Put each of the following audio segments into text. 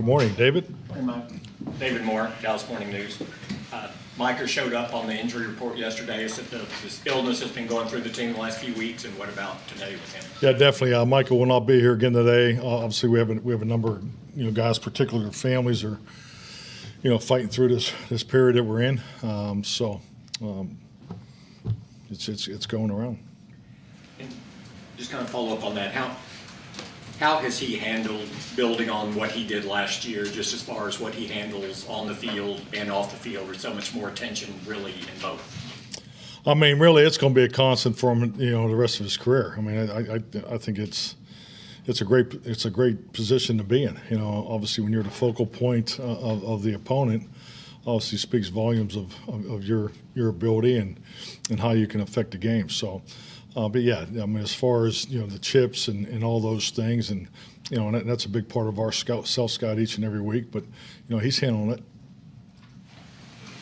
Good morning, David. Hey, Mike. David Moore, Dallas Morning News. Micah showed up on the injury report yesterday. Said this illness has been going through the team the last few weeks, and what about today with him? Yeah, definitely. Michael will not be here again today. Obviously, we have a number of guys, particularly their families, are fighting through this period that we're in. It's going around. And just kind of follow up on that. How has he handled building on what he did last year, just as far as what he handles on the field and off the field? There's so much more attention, really, in both. I mean, really, it's going to be a constant for him, the rest of his career. I mean, I think it's a great position to be in. Obviously, when you're the focal point of the opponent, obviously speaks volumes of your ability and how you can affect the game. So. But yeah, I mean, as far as the chips and all those things, and and that's a big part of our self-scout each and every week. But he's handling it.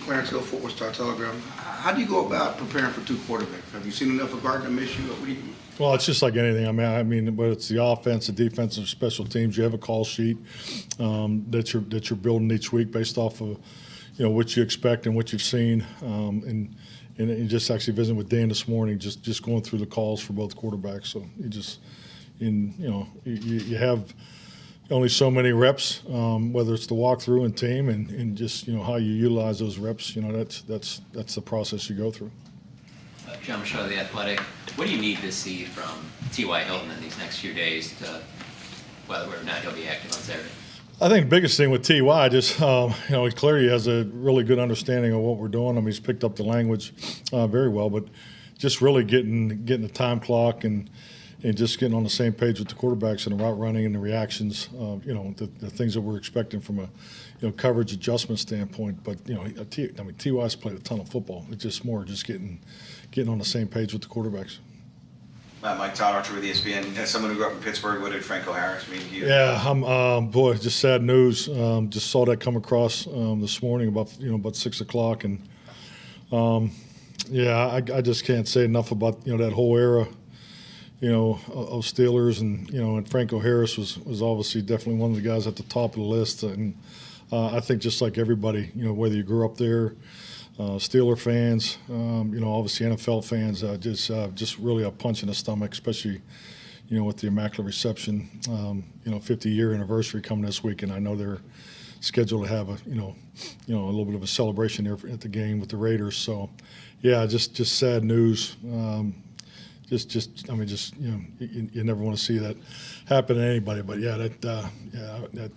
Clarence Hill, Fort Worth Star-Telegram. How do you go about preparing for two quarterbacks? Have you seen enough of Gardner miss you? What do you? Well, it's just like anything. I mean, whether it's the offense, the defense, or special teams, you have a call sheet that you're building each week based off of what you expect and what you've seen, and just actually visiting with Dan this morning, just going through the calls for both quarterbacks. So you have only so many reps, whether it's the walkthrough and team, and just how you utilize those reps. That's the process you go through. John Michaud, The Athletic. What do you need to see from T.Y. Hilton in these next few days to whether or not he'll be active on Saturday? I think the biggest thing with T.Y. just, he clearly has a really good understanding of what we're doing. I mean, he's picked up the language very well, but just really getting the time clock and just getting on the same page with the quarterbacks and the route running and the reactions, the things that we're expecting from a coverage adjustment standpoint. But, T.Y.'s played a ton of football. It's just more just getting on the same page with the quarterbacks. Mike Todd, Archer with ESPN. As someone who grew up in Pittsburgh, what did Franco Harris mean to you? Yeah, boy, just sad news. Just saw that come across this morning about 6 o'clock, and I just can't say enough about that whole era, of Steelers, and Franco Harris was obviously definitely one of the guys at the top of the list, and I think just like everybody, whether you grew up there. Steeler fans, obviously NFL fans, just really a punch in the stomach, especially, with the Immaculate Reception, 50-year anniversary coming this week, and I know they're scheduled to have a little bit of a celebration there at the game with the Raiders. So, yeah, just sad news. You never want to see that happen to anybody, but that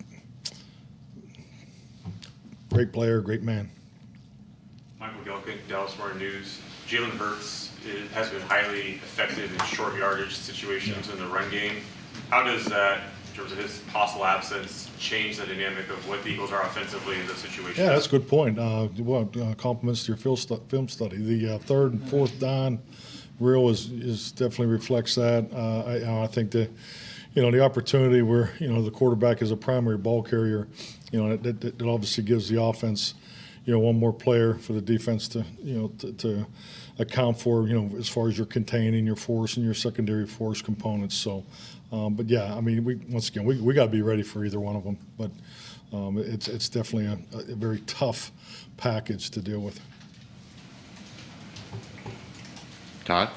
great player, great man. Michael Gelkin, Dallas Morning News. Jalen Hurts has been highly effective in short yardage situations in the run game. How does that, in terms of his possible absence, change the dynamic of what the Eagles are offensively in those situations? Yeah, that's a good point. Compliments to your film study. The third and fourth down reel is definitely reflects that. I think that the opportunity where the quarterback is a primary ball carrier, that obviously gives the offense. One more player for the defense to account for, as far as your containing your force and your secondary force components. So, but yeah, I mean, we got to be ready for either one of them. But it's definitely a very tough package to deal with. Todd?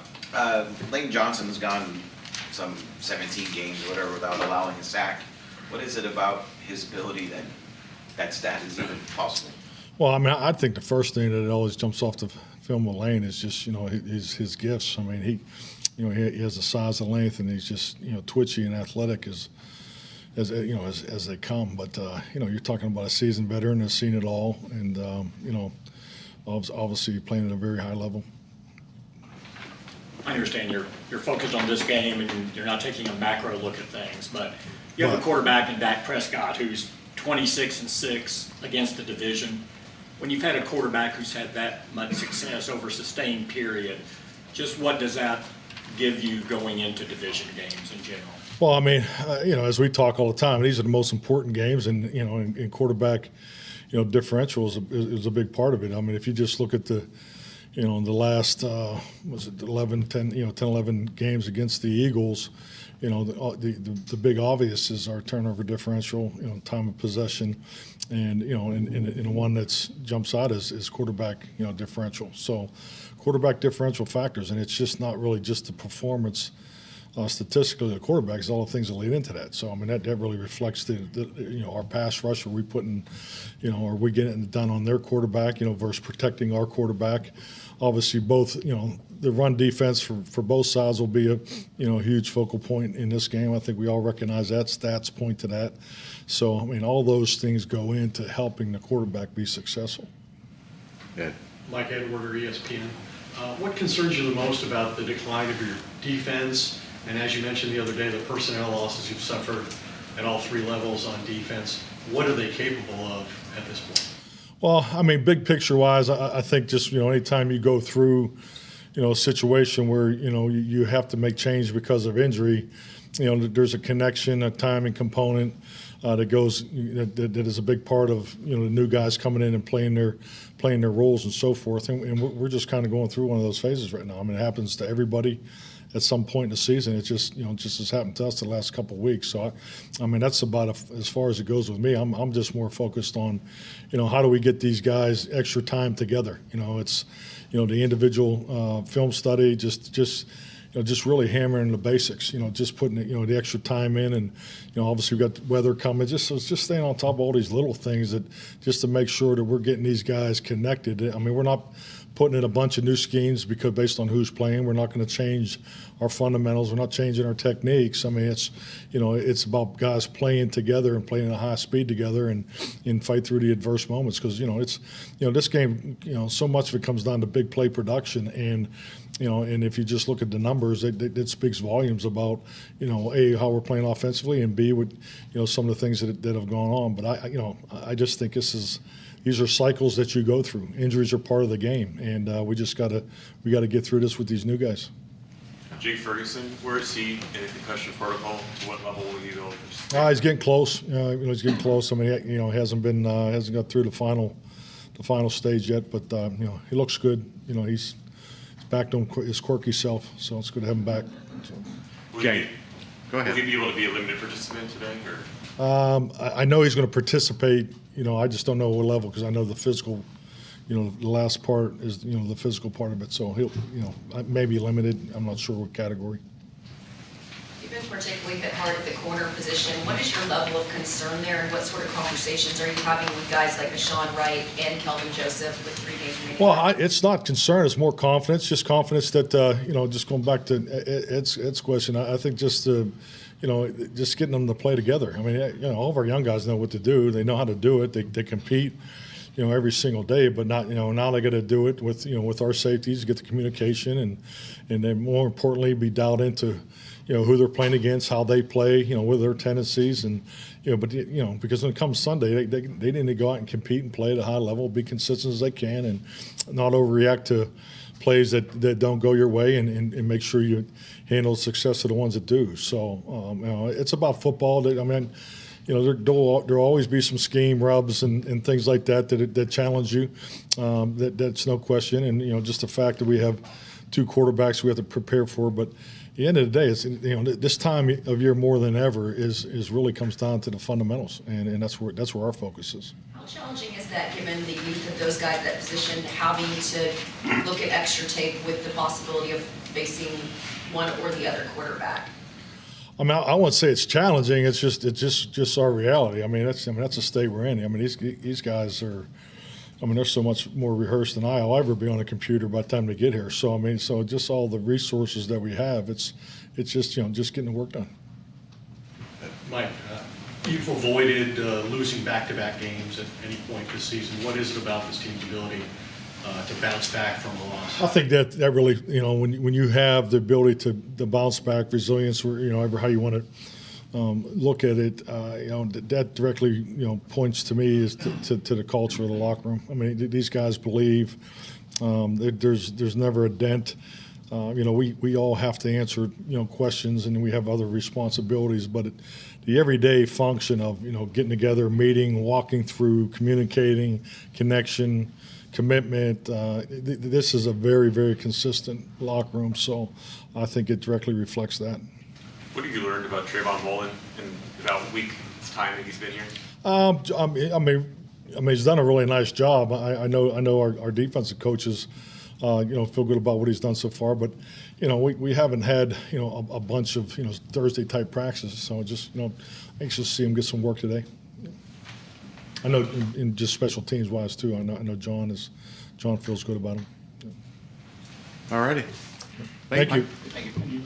Lane Johnson's gone some 17 games or whatever without allowing a sack. What is it about his ability that stat is even possible? Well, I mean, I think the first thing that always jumps off the film of Lane is just, his gifts. I mean, he has the size and length, and he's just, twitchy and athletic as they come. But you're talking about a seasoned veteran that's seen it all, and obviously playing at a very high level. I understand you're focused on this game and you're not taking a macro look at things, but you have a quarterback in Dak Prescott who's 26-6 against the division. When you've had a quarterback who's had that much success over a sustained period, just what does that give you going into division games in general? Well, I mean, as we talk all the time, these are the most important games, and in quarterback, differential is a big part of it. I mean, if you just look at the in the last, was it 11, 10, 10, 11 games against the Eagles, the big obvious is our turnover differential, time of possession, and, and one that's jumps out is quarterback, differential. So quarterback differential factors, and it's just not really just the performance statistically the quarterback, is all the things that lead into that. So I mean that really reflects the our pass rush. Are we putting, are we getting it done on their quarterback, versus protecting our quarterback? Obviously, both the run defense for both sides will be a huge focal point in this game. I think we all recognize that. Stats point to that. So I mean all those things go into helping the quarterback be successful. Ed. Mike Edwarder, ESPN. What concerns you the most about the decline of your defense? And as you mentioned the other day, the personnel losses you've suffered at all three levels on defense. What are they capable of at this point? Well, I mean, big picture wise, I think just, anytime you go through, a situation where, you have to make change because of injury, there's a connection, a timing component that goes, that is a big part of, the new guys coming in and playing their roles and so forth. And we're just kind of going through one of those phases right now. I mean, it happens to everybody at some point in the season. It just, just has happened to us the last couple of weeks. So, I mean, that's about as far as it goes with me. I'm just more focused on, how do we get these guys extra time together? It's, the individual film study, just really hammering the basics, just putting, the extra time in. And, obviously we've got weather coming. Just staying on top of all these little things that just to make sure that we're getting these guys connected. I mean, we're not putting in a bunch of new schemes because based on who's playing. We're not going to change our fundamentals. We're not changing our techniques. I mean, it's about guys playing together and playing at a high speed together and fight through the adverse moments because, it's, this game, so much of it comes down to big play production and, and if you just look at the numbers, it speaks volumes about, A, how we're playing offensively, and B, what, some of the things that have gone on. But I just think these are cycles that you go through. Injuries are part of the game, and we got to get through this with these new guys. Jake Ferguson, where is he in the concussion protocol? To what level will he go? He's getting close. He's getting close. I mean, hasn't got through the final stage yet, but he looks good. He's back to his quirky self, so it's good to have him back. So. Jake, go ahead. Will he be able to be a limited participant today? Or? I know he's going to participate. I just don't know what level because I know the physical. The last part is the physical part of it. So he'll maybe limited. I'm not sure what category. You've been particularly hit hard at the corner position. What is your level of concern there, and what sort of conversations are you having with guys like Deshaun Wright and Kelvin Joseph with 3 games remaining? Well, it's not concern. It's more confidence. Just confidence that just going back to Ed's question. I think just just getting them to play together. I mean, all of our young guys know what to do. They know how to do it. They compete, every single day. But not, now they got to do it with, with our safeties, get the communication, and then more importantly, be dialed into, who they're playing against, how they play, what their tendencies, and but because when it comes Sunday, they need to go out and compete and play at a high level, be consistent as they can, and not overreact to plays that don't go your way, and make sure you handle the success of the ones that do. So it's about football. There'll always be some scheme rubs and things like that challenge you. That's no question. And just the fact that we have 2 quarterbacks we have to prepare for. But at the end of the day, it's this time of year more than ever is really comes down to the fundamentals, and that's where our focus is. How challenging is that, given the youth of those guys at that position, having to look at extra tape with the possibility of facing one or the other quarterback? I mean, I wouldn't say it's challenging. It's just our reality. I mean, that's the state we're in. I mean, these guys are. I mean, they're so much more rehearsed than I'll ever be on a computer by the time they get here. So I mean, so just all the resources that we have, it's just just getting the work done. Mike, you've avoided losing back-to-back games at any point this season. What is it about this team's ability to bounce back from a loss? I think that really, when you have the ability to bounce back, resilience, or ever how you want to look at it, that directly, points to me is to the culture of the locker room. I mean, these guys believe there's never a dent. We all have to answer, questions, and we have other responsibilities, but the everyday function of, getting together, meeting, walking through, communicating, connection, commitment. This is a very, very consistent locker room, so I think it directly reflects that. What have you learned about Trayvon Mullen in about a week's time that he's been here? I mean, he's done a really nice job. I know our defensive coaches, feel good about what he's done so far. But, we haven't had, a bunch of, Thursday type practices. So just, anxious to see him get some work today. I know in just special teams wise too. I know John feels good about him. All righty. Thank you. Thank you.